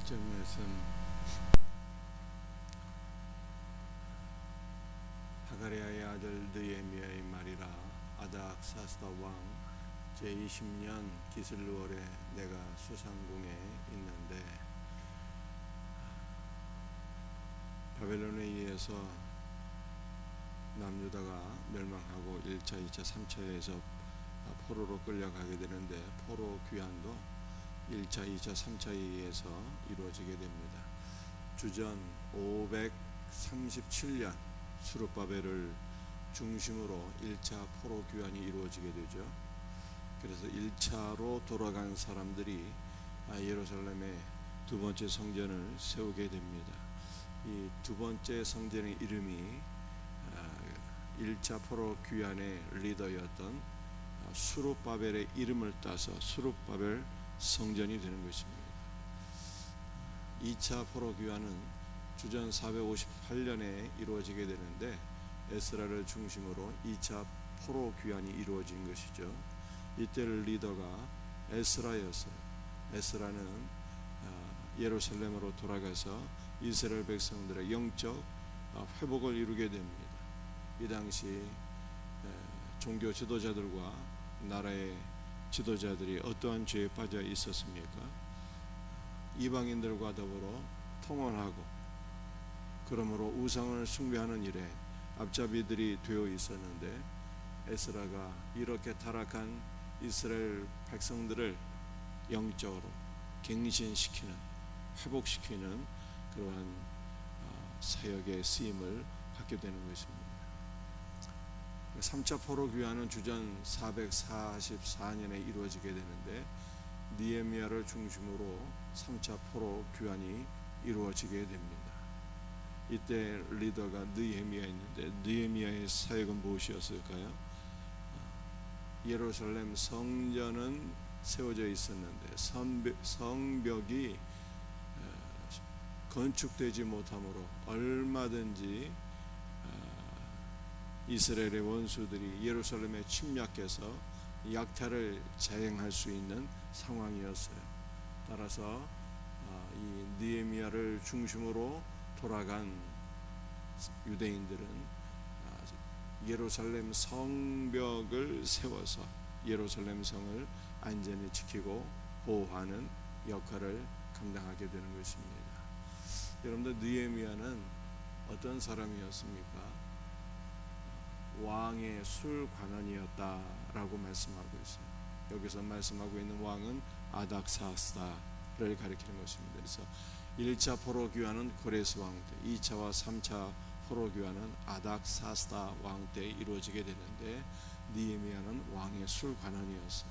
1절 말씀. 하가랴의 아들 느헤미야의 말이라. 아닥사스다 왕 제20년 기슬루월에 내가 수상궁에 있는데, 바벨론에 의해서 남유다가 멸망하고 1차, 2차, 3차에서 포로로 끌려가게 되는데, 포로 귀환도 1차, 2차, 3차에 의해서 이루어지게 됩니다. 주전 537년 수룹바벨을 중심으로 1차 포로 귀환이 이루어지게 되죠. 그래서 1차로 돌아간 사람들이 예루살렘에 두 번째 성전을 세우게 됩니다. 이 두 번째 성전의 이름이 1차 포로 귀환의 리더였던 수룹바벨의 이름을 따서 수룹바벨 성전이 되는 것입니다. 2차 포로 귀환은 주전 458년에 이루어지게 되는데, 에스라를 중심으로 2차 포로 귀환이 이루어진 것이죠. 이때 리더가 에스라였어요. 에스라는 예루살렘으로 돌아가서 이스라엘 백성들의 영적 회복을 이루게 됩니다. 이 당시 종교 지도자들과 나라의 지도자들이 어떠한 죄에 빠져 있었습니까? 이방인들과 더불어 통혼하고, 그러므로 우상을 숭배하는 일에 앞잡이들이 되어 있었는데, 에스라가 이렇게 타락한 이스라엘 백성들을 영적으로 갱신시키는, 회복시키는 그러한 사역의 쓰임을 받게 되는 것입니다. 3차 포로 귀환은 주전 444년에 이루어지게 되는데, 느헤미야를 중심으로 3차 포로 귀환이 이루어지게 됩니다. 이때 리더가 느헤미야였는데, 느헤미야의 사역은 무엇이었을까요? 예루살렘 성전은 세워져 있었는데 성벽이 건축되지 못하므로 얼마든지 이스라엘의 원수들이 예루살렘에 침략해서 약탈을 자행할 수 있는 상황이었어요. 따라서 이 느헤미야를 중심으로 돌아간 유대인들은 예루살렘 성벽을 세워서 예루살렘 성을 안전히 지키고 보호하는 역할을 감당하게 되는 것입니다. 여러분들, 느헤미야는 어떤 사람이었습니까? 왕의 술관원이었다라고 말씀하고 있어요. 여기서 말씀하고 있는 왕은 아닥사스다를 가리키는 것입니다. 그래서 1차 포로 귀환은 고레스 왕 때, 2차와 3차 포로 귀환은 아닥사스다 왕 때 이루어지게 되는데, 느헤미야는 왕의 술관원이었어요.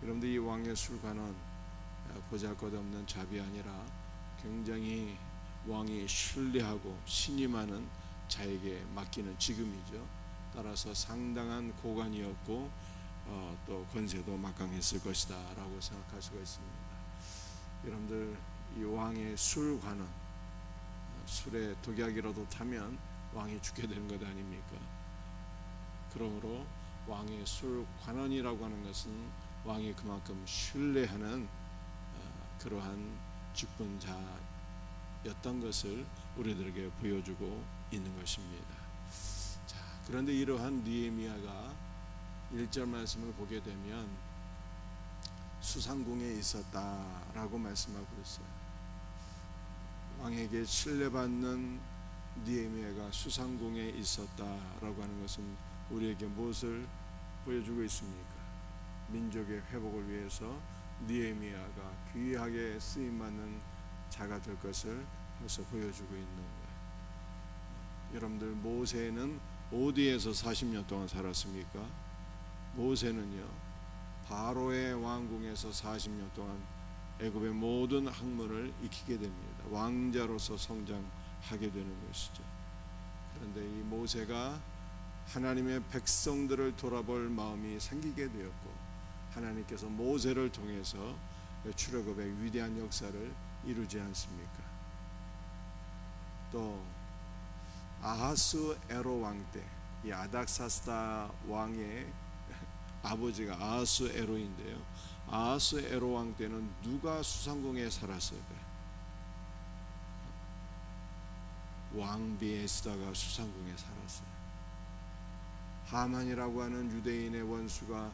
여러분들, 이 왕의 술관원, 보잘것없는 잡이 아니라 굉장히 왕이 신뢰하고 신임하는 자에게 맡기는 직임이죠. 따라서 상당한 고관이었고 또 권세도 막강했을 것이다 라고 생각할 수가 있습니다. 여러분들, 이 왕의 술관원, 술에 독약이라도 타면 왕이 죽게 되는 것 아닙니까? 그러므로 왕의 술관원이라고 하는 것은 왕이 그만큼 신뢰하는 그러한 직분자였던 것을 우리들에게 보여주고 있는 것입니다. 자, 그런데 이러한 느헤미야가 1절 말씀을 보게 되면 수상궁에 있었다라고 말씀하고 있어요. 왕에게 신뢰받는 느헤미야가 수상궁에 있었다라고 하는 것은 우리에게 무엇을 보여주고 있습니까? 민족의 회복을 위해서 느헤미야가 귀하게 쓰임받는 자가 될 것을 벌써 보여주고 있는 거예요. 여러분들, 모세는 어디에서 40년 동안 살았습니까? 모세는요, 바로의 왕궁에서 40년 동안 애굽의 모든 학문을 익히게 됩니다. 왕자로서 성장하게 되는 것이죠. 그런데 이 모세가 하나님의 백성들을 돌아볼 마음이 생기게 되었고, 하나님께서 모세를 통해서 출애굽의 위대한 역사를 이루지 않습니까? 또 아하스에로 왕 때, 이 아닥사스다 왕의 아버지가 아하스에로인데요, 아하스에로 왕 때는 누가 수상궁에 살았을까요? 왕비 에스더가 수상궁에 살았어요. 하만이라고 하는 유대인의 원수가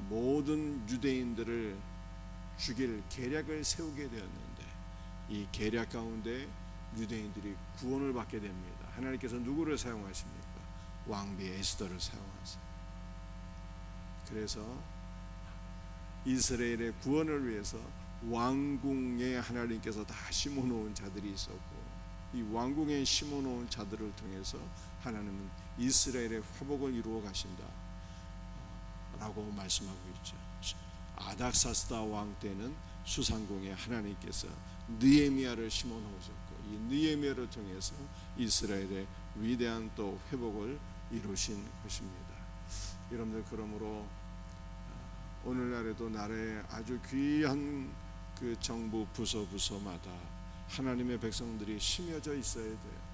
모든 유대인들을 죽일 계략을 세우게 되었는데, 이 계략 가운데 유대인들이 구원을 받게 됩니다. 하나님께서 누구를 사용하십니까? 왕비 에스더를 사용하세요. 그래서 이스라엘의 구원을 위해서 왕궁에 하나님께서 다 심어놓은 자들이 있었고, 이 왕궁에 심어놓은 자들을 통해서 하나님은 이스라엘의 회복을 이루어 가신다 라고 말씀하고 있죠. 아닥사스다 왕 때는 수상궁에 하나님께서 느헤미야를 심어놓으셨고, 이 느헤미야를 통해서 이스라엘의 위대한 또 회복을 이루신 것입니다. 여러분들, 그러므로 오늘날에도 나라에 아주 귀한 그 정부 부서마다 하나님의 백성들이 심어져 있어야 돼요.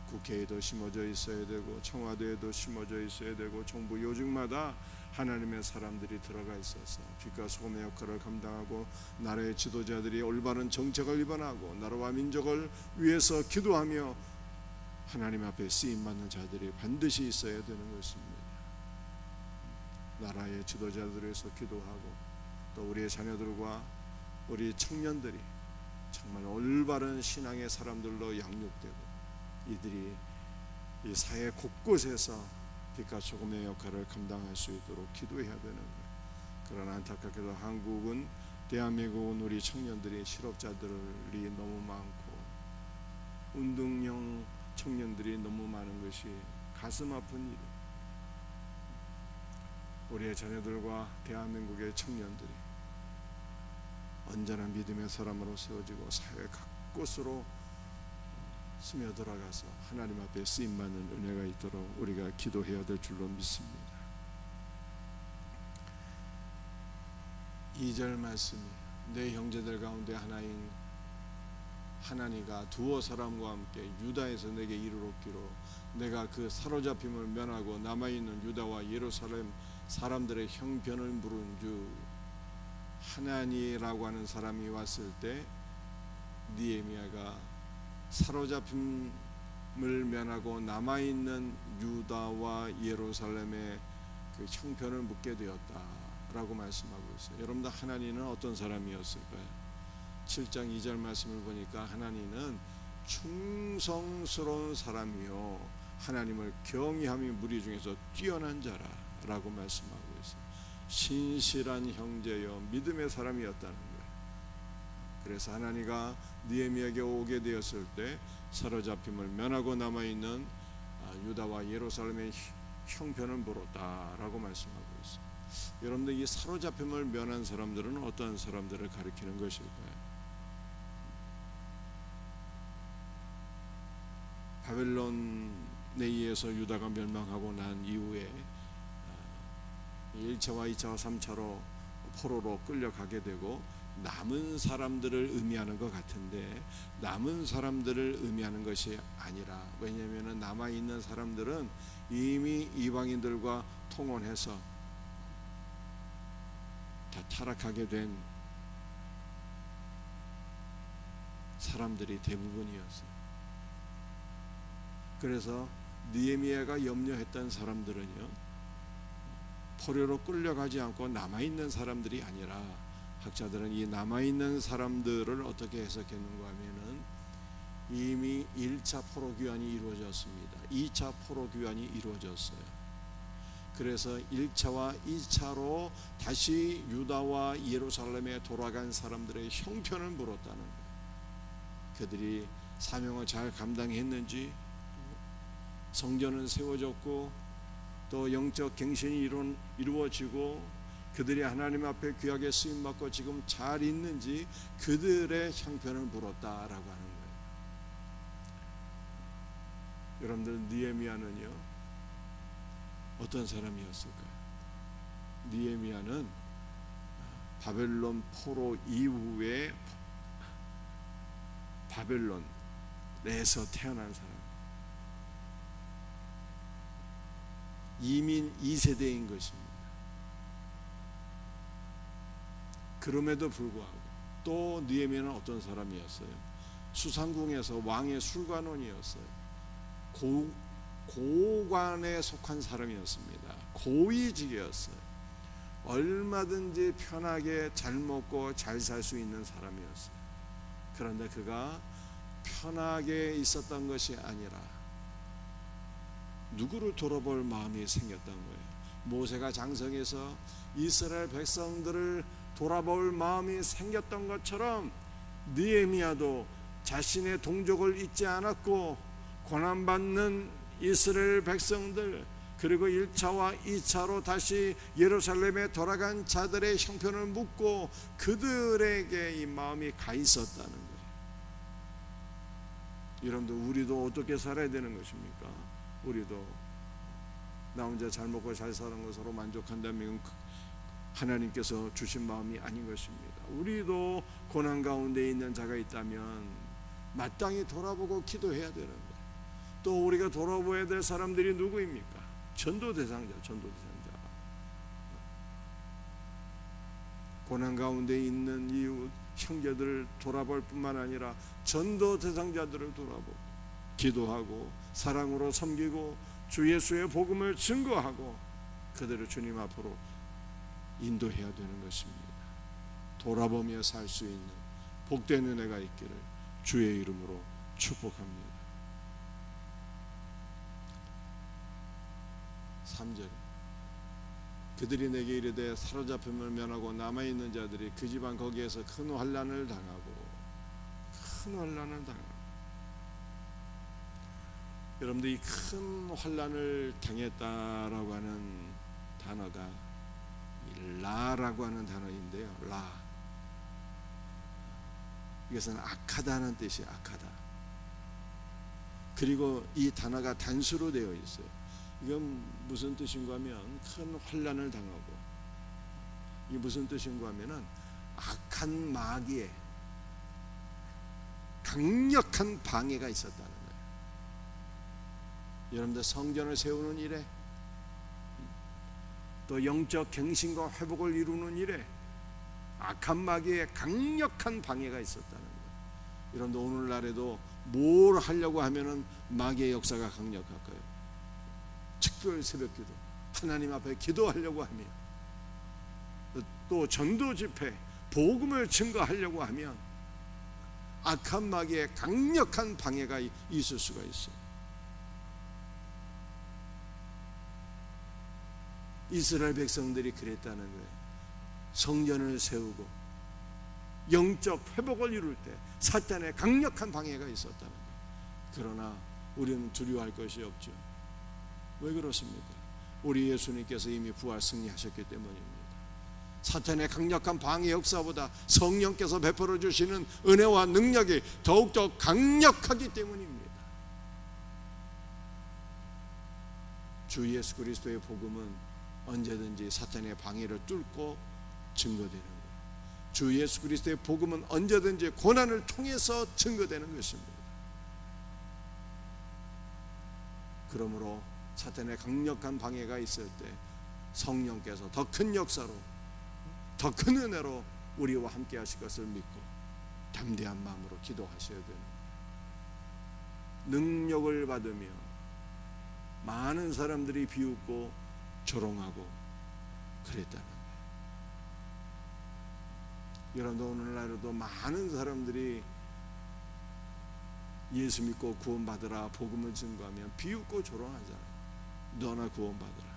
국회에도 심어져 있어야 되고, 청와대에도 심어져 있어야 되고, 정부 요직마다 하나님의 사람들이 들어가 있어서 빛과 소금의 역할을 감당하고, 나라의 지도자들이 올바른 정책을 입안하고 나라와 민족을 위해서 기도하며 하나님 앞에 쓰임받는 자들이 반드시 있어야 되는 것입니다. 나라의 지도자들을 위해서 기도하고, 또 우리의 자녀들과 우리 청년들이 정말 올바른 신앙의 사람들로 양육되고, 이들이 이 사회 곳곳에서 빛과 소금의 역할을 감당할 수 있도록 기도해야 되는 거예요. 그러나 안타깝게도 한국은, 대한민국은 우리 청년들이 실업자들이 너무 많고 운동형 청년들이 너무 많은 것이 가슴 아픈 일이에요. 우리의 자녀들과 대한민국의 청년들이 온전한 믿음의 사람으로 세워지고 사회 각곳으로 스며들어가서 하나님 앞에 쓰임받는 은혜가 있도록 우리가 기도해야 될 줄로 믿습니다. 2절 말씀이, 내 형제들 가운데 하나인 하나니가 두어 사람과 함께 유다에서 내게 이르렀기로, 내가 그 사로잡힘을 면하고 남아있는 유다와 예루살렘 사람들의 형편을 물은 주. 하나니라고 하는 사람이 왔을 때 느헤미야가 사로잡힘을 면하고 남아있는 유다와 예루살렘의 그 형편을 묻게 되었다라고 말씀하고 있어요. 여러분들, 하나니는 어떤 사람이었을까요? 7장 2절 말씀을 보니까 하나니는 충성스러운 사람이요 하나님을 경외함이 무리 중에서 뛰어난 자라라고 말씀하고 있어요. 신실한 형제요 믿음의 사람이었다는 거예요. 그래서 하나니가 느헤미야에게 오게 되었을 때 사로잡힘을 면하고 남아있는 유다와 예루살렘의 형편을 물었다라고 말씀하고 있어요. 여러분들, 이 사로잡힘을 면한 사람들은 어떤 사람들을 가리키는 것일까요? 바벨론에 의해서 유다가 멸망하고 난 이후에 1차와 2차와 3차로 포로로 끌려가게 되고, 남은 사람들을 의미하는 것 같은데 남은 사람들을 의미하는 것이 아니라, 왜냐하면 남아있는 사람들은 이미 이방인들과 통혼해서 다 타락하게 된 사람들이 대부분이었어요. 그래서 느헤미야가 염려했던 사람들은요, 포로로 끌려가지 않고 남아있는 사람들이 아니라, 학자들은 이 남아있는 사람들을 어떻게 해석했는가 하면은 이미 1차 포로 귀환이 이루어졌습니다. 2차 포로 귀환이 이루어졌어요. 그래서 1차와 2차로 다시 유다와 예루살렘에 돌아간 사람들의 형편을 물었다는 거예요. 그들이 사명을 잘 감당했는지, 성전은 세워졌고 또 영적 갱신이 이루어지고 그들이 하나님 앞에 귀하게 쓰임받고 지금 잘 있는지 그들의 형편을 물었다라고 하는 거예요. 여러분들, 느헤미야는요 어떤 사람이었을까요? 느헤미야는 바벨론 포로 이후에 바벨론에서 태어난 사람, 이민 2세대인 것입니다. 그럼에도 불구하고 또 느헤미야는 어떤 사람이었어요? 수상궁에서 왕의 술관원이었어요. 고관에 속한 사람이었습니다. 고위직이었어요. 얼마든지 편하게 잘 먹고 잘 살 수 있는 사람이었어요. 그런데 그가 편하게 있었던 것이 아니라 누구를 돌아볼 마음이 생겼던 거예요. 모세가 장성해서 이스라엘 백성들을 돌아볼 마음이 생겼던 것처럼 느헤미야도 자신의 동족을 잊지 않았고 고난받는 이스라엘 백성들, 그리고 1차와 2차로 다시 예루살렘에 돌아간 자들의 형편을 묻고 그들에게 이 마음이 가 있었다는 거예요. 여러분들, 우리도 어떻게 살아야 되는 것입니까? 우리도 나 혼자 잘 먹고 잘 사는 것으로 만족한다면 하나님께서 주신 마음이 아닌 것입니다. 우리도 고난 가운데 있는 자가 있다면 마땅히 돌아보고 기도해야 되는 거예요. 또 우리가 돌아보아야 될 사람들이 누구입니까? 전도 대상자. 고난 가운데 있는 이웃 형제들을 돌아볼 뿐만 아니라 전도 대상자들을 돌아보고 기도하고 사랑으로 섬기고 주 예수의 복음을 증거하고 그들을 주님 앞으로 인도해야 되는 것입니다. 돌아보며 살 수 있는 복된 은혜가 있기를 주의 이름으로 축복합니다. 3절, 그들이 내게 이르되 사로잡힘을 면하고 남아있는 자들이 그 집안 거기에서 큰 환난을 당하고. 여러분들, 이 큰 환난을 당했다라고 하는 단어가 라라고 하는 단어인데요. 라, 이것은 악하다는 뜻이 악하다. 그리고 이 단어가 단수로 되어 있어요. 이건 무슨 뜻인가 하면 큰 환난을 당하고, 이게 무슨 뜻인가 하면은 악한 마귀의 강력한 방해가 있었다는 거예요. 여러분들, 성전을 세우는 일에 또 영적 갱신과 회복을 이루는 일에 악한 마귀의 강력한 방해가 있었다는 거예요. 여러분들, 오늘날에도 뭘 하려고 하면은 마귀의 역사가 강력할 거예요. 특별 새벽기도, 하나님 앞에 기도하려고 하며, 또 전도 집회, 복음을 증거하려고 하면 악한 마귀의 강력한 방해가 있을 수가 있어요. 이스라엘 백성들이 그랬다는 거예요. 성전을 세우고 영적 회복을 이룰 때 사탄의 강력한 방해가 있었다는 거예요. 그러나 우리는 두려워할 것이 없죠. 왜 그렇습니까? 우리 예수님께서 이미 부활 승리하셨기 때문입니다. 사탄의 강력한 방해 역사보다 성령께서 베풀어 주시는 은혜와 능력이 더욱더 강력하기 때문입니다. 주 예수 그리스도의 복음은 언제든지 사탄의 방해를 뚫고 증거되는 거예요. 주 예수 그리스도의 복음은 언제든지 고난을 통해서 증거되는 것입니다. 그러므로 사탄의 강력한 방해가 있을 때 성령께서 더 큰 역사로, 더 큰 은혜로 우리와 함께 하실 것을 믿고 담대한 마음으로 기도하셔야 되는 거예요. 능력을 받으며 많은 사람들이 비웃고 조롱하고 그랬다는 거예요. 여러분도 오늘날에도 많은 사람들이 예수 믿고 구원받으라 복음을 증거하면 비웃고 조롱하잖아요. 너나 구원받으라.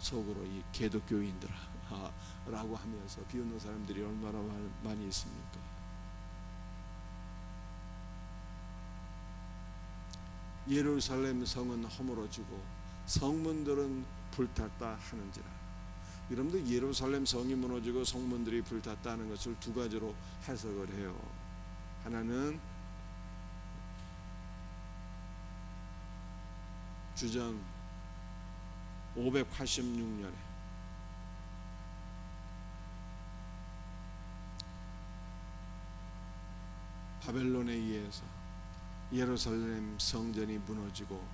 속으로 이 개독교인들아 라고 하면서 비웃는 사람들이 얼마나 많이 있습니까? 예루살렘 성은 허물어지고 성문들은 불탔다 하는지라. 여러분들, 예루살렘 성이 무너지고 성문들이 불탔다는 것을 두 가지로 해석을 해요. 하나는 주전 586년에 바벨론에 의해서 예루살렘 성전이 무너지고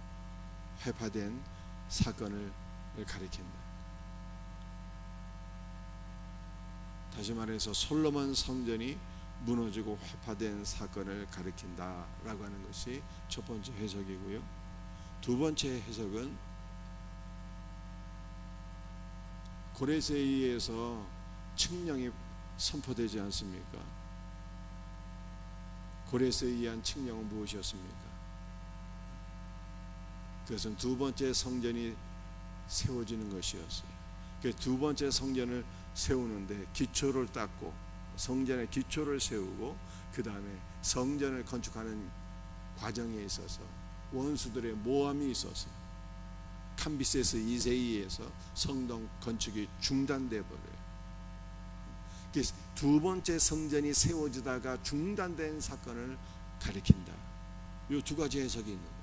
회파된 사건을 가리킨다. 다시 말해서 솔로몬 성전이 무너지고 회파된 사건을 가리킨다라고 하는 것이 첫 번째 해석이고요. 두 번째 해석은 고레스에 의해서 칙령이 선포되지 않습니까? 고레스에 의한 칙령은 무엇이었습니까? 그것은 두 번째 성전이 세워지는 것이었어요. 그 두 번째 성전을 세우는데 기초를 닦고 성전의 기초를 세우고 그 다음에 성전을 건축하는 과정에 있어서 원수들의 모함이 있어서 캄비세스 2세에 성전 건축이 중단돼 버려요. 두 번째 성전이 세워지다가 중단된 사건을 가리킨다. 이 두 가지 해석이 있는 거예요.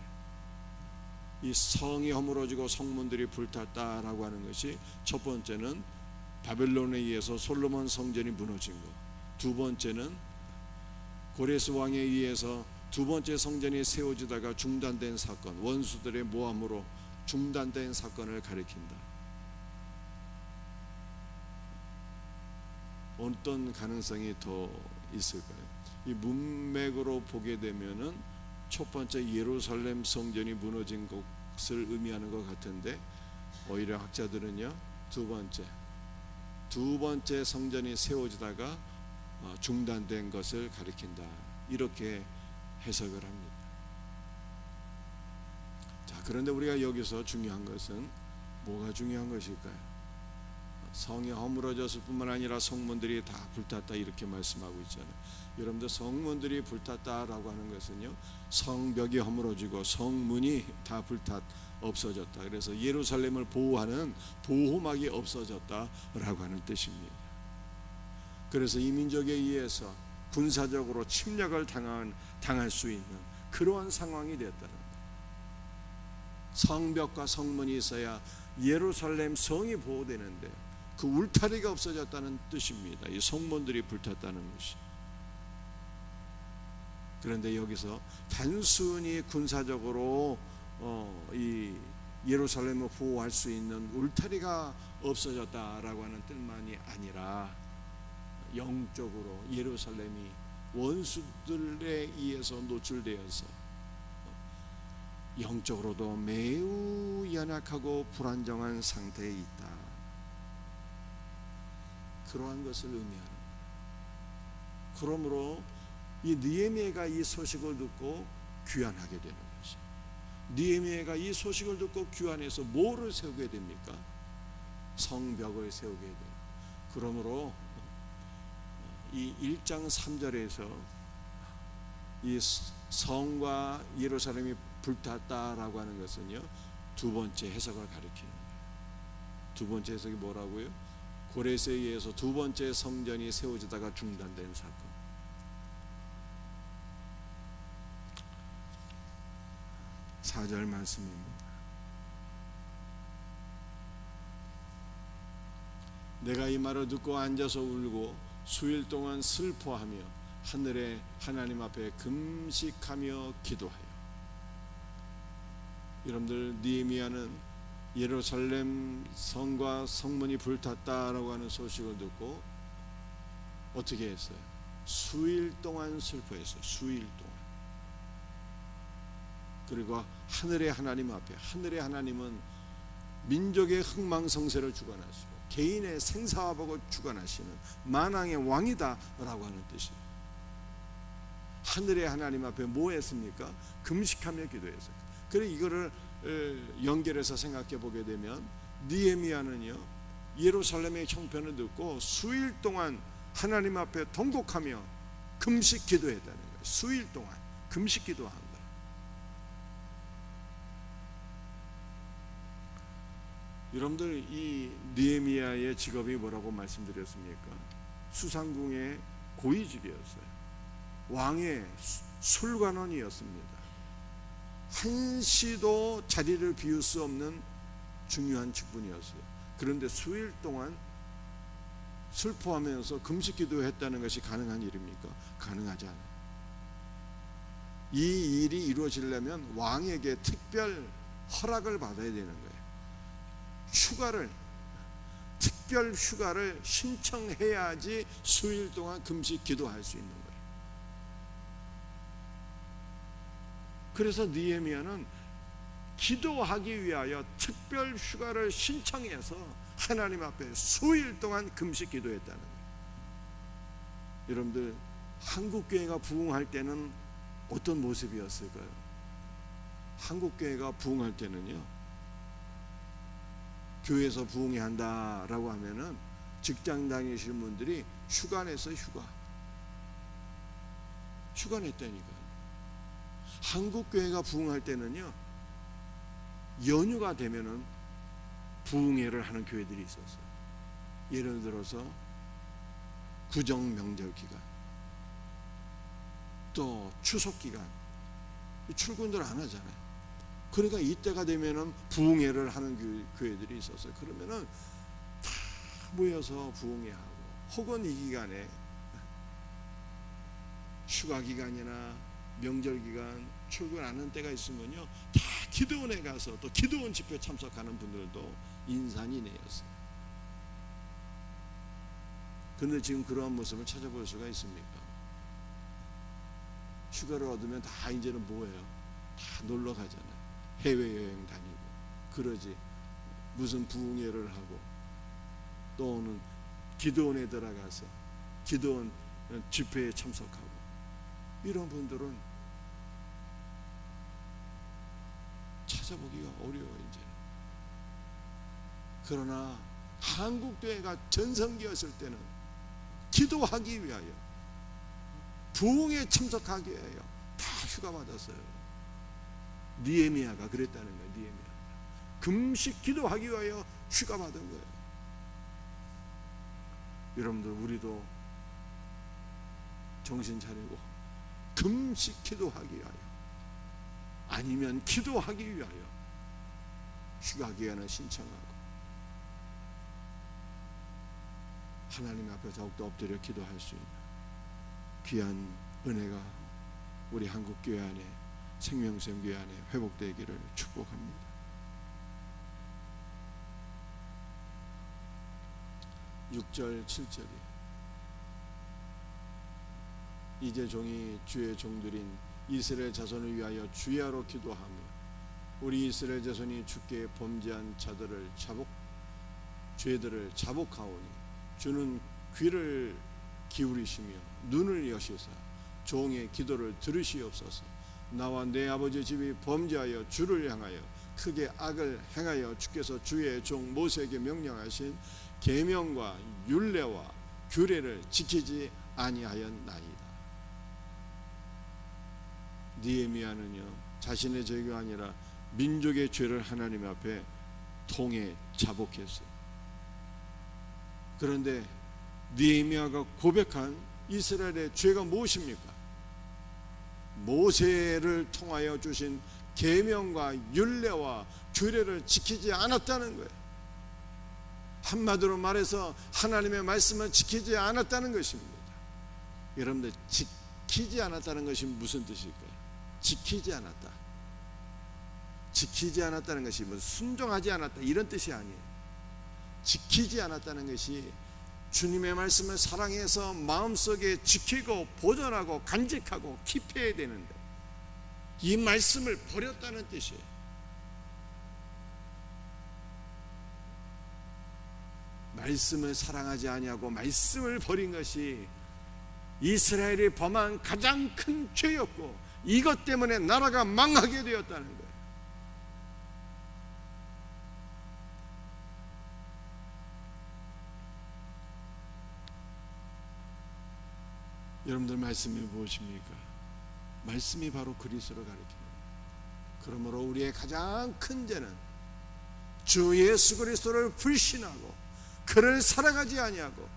이 성이 허물어지고 성문들이 불탔다라고 하는 것이 첫 번째는 바벨론에 의해서 솔로몬 성전이 무너진 것, 두 번째는 고레스 왕에 의해서 두 번째 성전이 세워지다가 중단된 사건, 원수들의 모함으로 중단된 사건을 가리킨다. 어떤 가능성이 더 있을까요? 이 문맥으로 보게 되면은 첫 번째 예루살렘 성전이 무너진 것을 의미하는 것 같은데, 오히려 학자들은요 두 번째 성전이 세워지다가 중단된 것을 가리킨다, 이렇게 해석을 합니다. 자, 그런데 우리가 여기서 중요한 것은 뭐가 중요한 것일까요? 성이 허물어졌을 뿐만 아니라 성문들이 다 불탔다, 이렇게 말씀하고 있잖아요. 여러분들, 성문들이 불탔다라고 하는 것은요, 성벽이 허물어지고 성문이 다 없어졌다. 그래서 예루살렘을 보호하는 보호막이 없어졌다라고 하는 뜻입니다. 그래서 이 민족에 의해서 군사적으로 침략을 당할 수 있는 그러한 상황이 됐다는 거예요. 성벽과 성문이 있어야 예루살렘 성이 보호되는데 그 울타리가 없어졌다는 뜻입니다. 이 성문들이 불탔다는 것이. 그런데 여기서 단순히 군사적으로 이 예루살렘을 보호할 수 있는 울타리가 없어졌다라고 하는 뜻만이 아니라 영적으로 예루살렘이 원수들에 의해서 노출되어서 영적으로도 매우 연약하고 불안정한 상태에 있다, 그러한 것을 의미하는. 그러므로 이 느헤미야가 이 소식을 듣고 귀환하게 되는 것이. 느헤미야가 이 소식을 듣고 귀환해서 뭐를 세우게 됩니까? 성벽을 세우게 돼요. 그러므로 이 1장 3절에서 이 성과 예루살렘이 불탔다라고 하는 것은요, 두 번째 해석을 가리키는 거예요. 두 번째 해석이 뭐라고요? 고레스에 의해서 두 번째 성전이 세워지다가 중단된 사건. 4절 말씀입니다. 내가 이 말을 듣고 앉아서 울고 수일 동안 슬퍼하며 하늘의 하나님 앞에 금식하며 기도하여. 여러분들, 느헤미야는 예루살렘 성과 성문이 불탔다라고 하는 소식을 듣고 어떻게 했어요? 수일 동안 슬퍼했어요. 수일 동안. 그리고 하늘의 하나님 앞에, 하늘의 하나님은 민족의 흥망성쇠를 주관하시고 개인의 생사화복을 주관하시는 만왕의 왕이다라고 하는 뜻이에요. 하늘의 하나님 앞에 뭐 했습니까? 금식하며 기도했어요. 그래, 이거를 연결해서 생각해 보게 되면 느헤미야는요, 예루살렘의 형편을 듣고 수일 동안 하나님 앞에 통곡하며 금식 기도했다는 거예요. 수일 동안 금식 기도한 거예요. 여러분들, 이 느헤미야의 직업이 뭐라고 말씀드렸습니까? 수상궁의 고위직이었어요. 왕의 술관원이었습니다. 한시도 자리를 비울 수 없는 중요한 직분이었어요. 그런데 수일 동안 슬퍼하면서 금식 기도했다는 것이 가능한 일입니까? 가능하지 않아요. 이 일이 이루어지려면 왕에게 특별 허락을 받아야 되는 거예요. 휴가를, 특별 휴가를 신청해야지 수일 동안 금식 기도할 수 있는 거예요. 그래서 느헤미야는 기도하기 위하여 특별 휴가를 신청해서 하나님 앞에 수일 동안 금식 기도했다는 거예요. 여러분들, 한국교회가 부흥할 때는 어떤 모습이었을까요? 한국교회가 부흥할 때는요, 교회에서 부흥해야 한다라고 하면은 직장 다니시는 분들이 휴가 내서 휴가 냈다니까요. 한국교회가 부흥할 때는요, 연휴가 되면은 부흥회를 하는 교회들이 있었어요. 예를 들어서 구정 명절 기간, 또 추석 기간, 출근들 안 하잖아요. 그러니까 이때가 되면은 부흥회를 하는 교회들이 있었어요. 그러면은 다 모여서 부흥회하고, 혹은 이 기간에 휴가 기간이나 명절 기간 출근 안 하는 때가 있으면요, 다 기도원에 가서 또 기도원 집회 참석하는 분들도 인산이네였어요. 그런데 지금 그러한 모습을 찾아볼 수가 있습니까? 휴가를 얻으면 다 이제는 뭐예요? 다 놀러 가잖아요. 해외여행 다니고 그러지, 무슨 부흥회를 하고 또는 기도원에 들어가서 기도원 집회에 참석하고, 이런 분들은 찾아보기가 어려워요 이제는. 그러나 한국교회가 전성기였을 때는 기도하기 위하여, 부흥에 참석하기 위하여 다 휴가 받았어요. 느헤미야가 그랬다는 거예요. 느헤미야가 금식 기도하기 위하여 휴가 받은 거예요. 여러분들, 우리도 정신 차리고 금식 기도하기 위하여, 아니면 기도하기 위하여 휴가 기간을 신청하고 하나님 앞에 더욱더 엎드려 기도할 수 있는 귀한 은혜가 우리 한국교회 안에, 생명샘교회 안에 회복되기를 축복합니다. 6절 7절이 이제 종이 주의 종들인 이스라엘 자손을 위하여 주야로 기도하며 우리 이스라엘 자손이 주께 범죄한 죄들을 자복하오니 주는 귀를 기울이시며 눈을 여시사 종의 기도를 들으시옵소서. 나와 내 아버지 집이 범죄하여 주를 향하여 크게 악을 행하여 주께서 주의 종 모세에게 명령하신 계명과 율례와 규례를 지키지 아니하였나이다. 느헤미야는요, 자신의 죄가 아니라 민족의 죄를 하나님 앞에 통해 자복했어요. 그런데 느헤미야가 고백한 이스라엘의 죄가 무엇입니까? 모세를 통하여 주신 계명과 율례와 규례를 지키지 않았다는 거예요. 한마디로 말해서 하나님의 말씀을 지키지 않았다는 것입니다. 여러분들, 지키지 않았다는 것이 무슨 뜻일까요? 지키지 않았다. 지키지 않았다는 것이 뭐 순종하지 않았다 이런 뜻이 아니에요. 지키지 않았다는 것이 주님의 말씀을 사랑해서 마음속에 지키고 보존하고 간직하고 기피해야 되는데 이 말씀을 버렸다는 뜻이에요. 말씀을 사랑하지 아니하고 말씀을 버린 것이 이스라엘이 범한 가장 큰 죄였고, 이것 때문에 나라가 망하게 되었다는 거예요. 여러분들, 말씀이 무엇입니까? 말씀이 바로 그리스도를 가리킵니다. 그러므로 우리의 가장 큰 죄는 주 예수 그리스도를 불신하고 그를 사랑하지 아니하고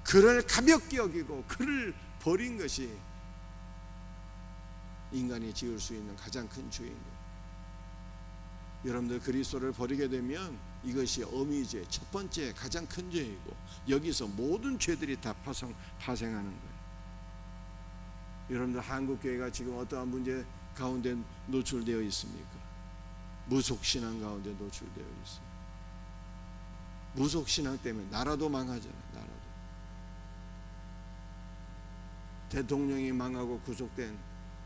그를 가볍게 여기고 그를 버린 것이 인간이 지을 수 있는 가장 큰 죄인 거예요. 여러분들, 그리스도를 버리게 되면 이것이 어미죄, 첫 번째 가장 큰 죄이고, 여기서 모든 죄들이 다 파생하는 거예요. 여러분들, 한국교회가 지금 어떠한 문제 가운데 노출되어 있습니까? 무속신앙 가운데 노출되어 있습니다. 무속신앙 때문에 나라도 망하잖아요. 나라도. 대통령이 망하고 구속된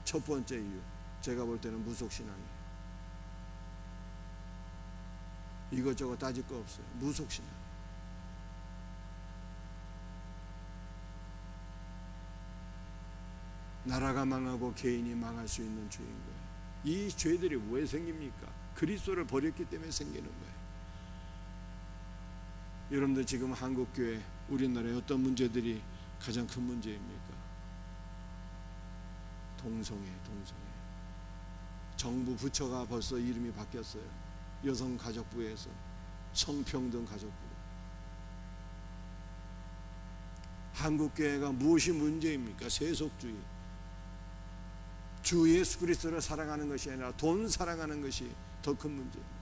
첫 번째 이유, 제가 볼 때는 무속신앙이에요. 이것저것 따질 거 없어요. 무속신앙. 나라가 망하고 개인이 망할 수 있는 죄인 거예요. 이 죄들이 왜 생깁니까? 그리스도를 버렸기 때문에 생기는 거예요. 여러분들 지금 한국교회, 우리나라에 어떤 문제들이 가장 큰 문제입니까? 동성애. 정부 부처가 벌써 이름이 바뀌었어요. 여성가족부에서 성평등 가족부. 한국교회가 무엇이 문제입니까? 세속주의. 주 예수 그리스도를 사랑하는 것이 아니라 돈 사랑하는 것이 더 큰 문제입니다.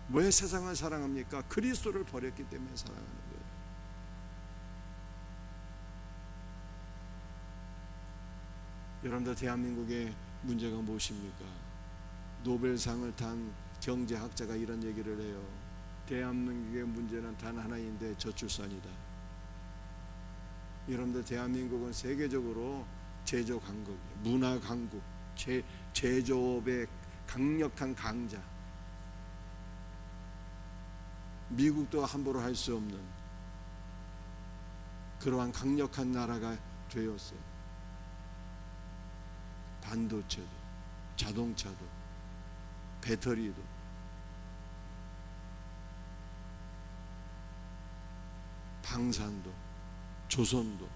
왜 세상을 사랑합니까? 그리스도를 버렸기 때문에 사랑하는 거예요. 여러분들 대한민국의 문제가 무엇입니까? 노벨상을 탄 경제학자가 이런 얘기를 해요. 대한민국의 문제는 단 하나인데 저출산이다. 여러분들 대한민국은 세계적으로 제조 강국, 문화 강국, 제조업의 강력한 강자. 미국도 함부로 할 수 없는 그러한 강력한 나라가 되었어요. 반도체도, 자동차도, 배터리도. 방산도, 조선도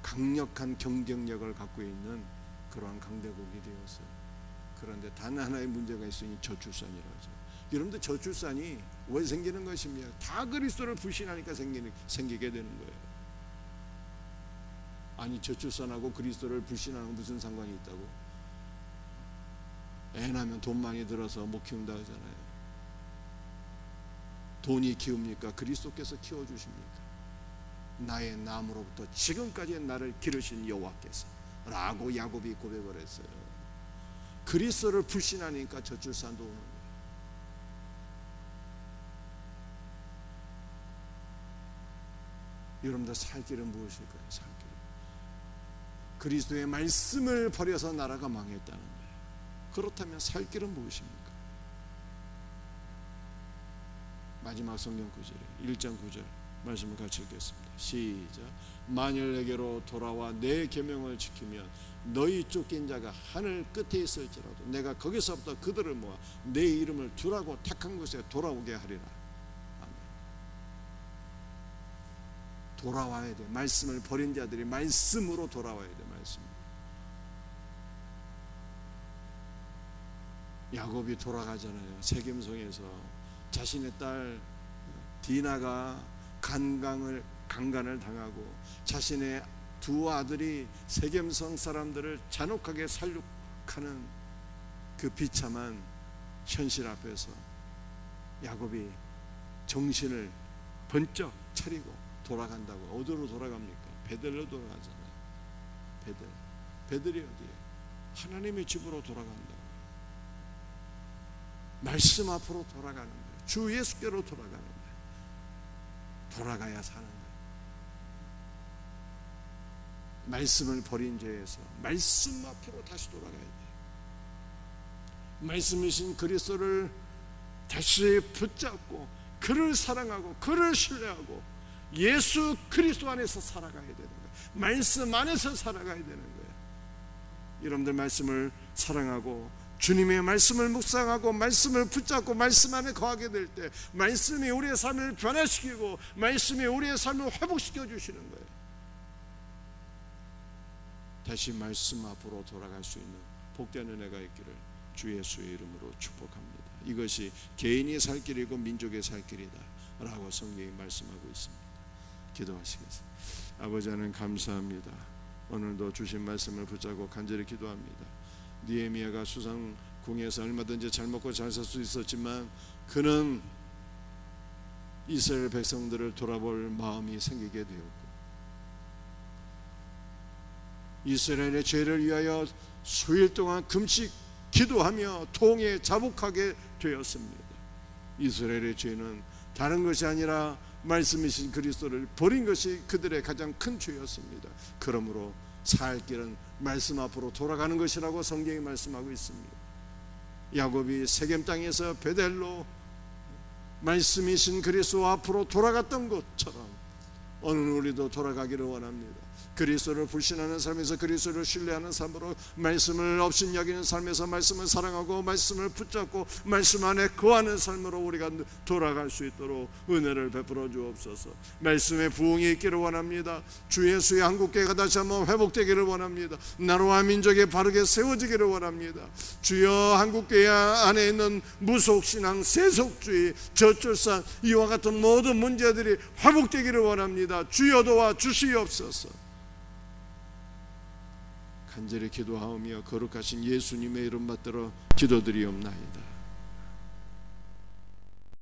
강력한 경쟁력을 갖고 있는 그러한 강대국이 되었어요. 그런데 단 하나의 문제가 있으니 저출산이라고 하죠. 여러분들 저출산이 왜 생기는 것입니까? 다 그리스도를 불신하니까 생기게 되는 거예요. 아니, 저출산하고 그리스도를 불신하는 무슨 상관이 있다고? 애 낳으면 돈 많이 들어서 못 키운다 하잖아요. 돈이 키웁니까? 그리스도께서 키워주십니까? 나의 남으로부터 지금까지 나를 기르신 여호와께서 라고 야곱이 고백을 했어요. 그리스도를 불신하니까 저출산도 오는 거예요. 여러분들 살 길은 무엇일까요? 살 길은 그리스도의 말씀을 버려서 나라가 망했다는 거예요. 그렇다면 살 길은 무엇입니까? 마지막 성경 구절에 1장 9절 말씀을 같이 읽겠습니다. 시작. 만일 내게로 돌아와 내 계명을 지키면 너희 쫓긴 자가 하늘 끝에 있을지라도 내가 거기서부터 그들을 모아 내 이름을 두라고 택한 곳에 돌아오게 하리라. 아멘. 돌아와야 돼. 말씀을 버린 자들이 말씀으로 돌아와야 돼. 말씀으로. 야곱이 돌아가잖아요. 세겜성에서 자신의 딸 디나가 강간을 당하고 자신의 두 아들이 세겜성 사람들을 잔혹하게 살육하는 그 비참한 현실 앞에서 야곱이 정신을 번쩍 차리고 돌아간다고. 어디로 돌아갑니까? 베들로 돌아가잖아요. 베들이 어디예요? 하나님의 집으로 돌아간다고. 말씀 앞으로 돌아가는 거예요. 주 예수께로 돌아가는 거예요. 돌아가야 사는 거예요. 말씀을 버린 죄에서 말씀 앞으로 다시 돌아가야 돼요. 말씀이신 그리스도를 다시 붙잡고 그를 사랑하고 그를 신뢰하고 예수 그리스도 안에서 살아가야 되는 거예요. 말씀 안에서 살아가야 되는 거예요. 여러분들 말씀을 사랑하고 주님의 말씀을 묵상하고 말씀을 붙잡고 말씀 안에 거하게 될 때 말씀이 우리의 삶을 변화시키고 말씀이 우리의 삶을 회복시켜 주시는 거예요. 다시 말씀 앞으로 돌아갈 수 있는 복된 은혜가 있기를 주 예수의 이름으로 축복합니다. 이것이 개인이 살 길이고 민족의 살 길이다 라고 성경이 말씀하고 있습니다. 기도하시겠습니다. 아버지 하나님 감사합니다. 오늘도 주신 말씀을 붙잡고 간절히 기도합니다. 느헤미야가 수상궁에서 얼마든지 잘 먹고 잘 살 수 있었지만 그는 이스라엘 백성들을 돌아볼 마음이 생기게 되었고 이스라엘의 죄를 위하여 수일 동안 금식 기도하며 통에 자복하게 되었습니다. 이스라엘의 죄는 다른 것이 아니라 말씀이신 그리스도를 버린 것이 그들의 가장 큰 죄였습니다. 그러므로 살 길은 말씀 앞으로 돌아가는 것이라고 성경이 말씀하고 있습니다. 야곱이 세겜 땅에서 베델로 말씀이신 그리스도 앞으로 돌아갔던 것처럼 오늘 우리도 돌아가기를 원합니다. 그리스도를 불신하는 삶에서 그리스도를 신뢰하는 삶으로, 말씀을 업신여기는 삶에서 말씀을 사랑하고 말씀을 붙잡고 말씀 안에 거하는 삶으로 우리가 돌아갈 수 있도록 은혜를 베풀어 주옵소서. 말씀의 부흥이 있기를 원합니다. 주 예수의 한국교회가 다시 한번 회복되기를 원합니다. 나라와 민족이 바르게 세워지기를 원합니다. 주여, 한국교회 안에 있는 무속신앙, 세속주의, 저출산, 이와 같은 모든 문제들이 회복되기를 원합니다. 주여 도와 주시옵소서. 간절히 기도하오며 거룩하신 예수님의 이름 받들어 기도드리옵나이다.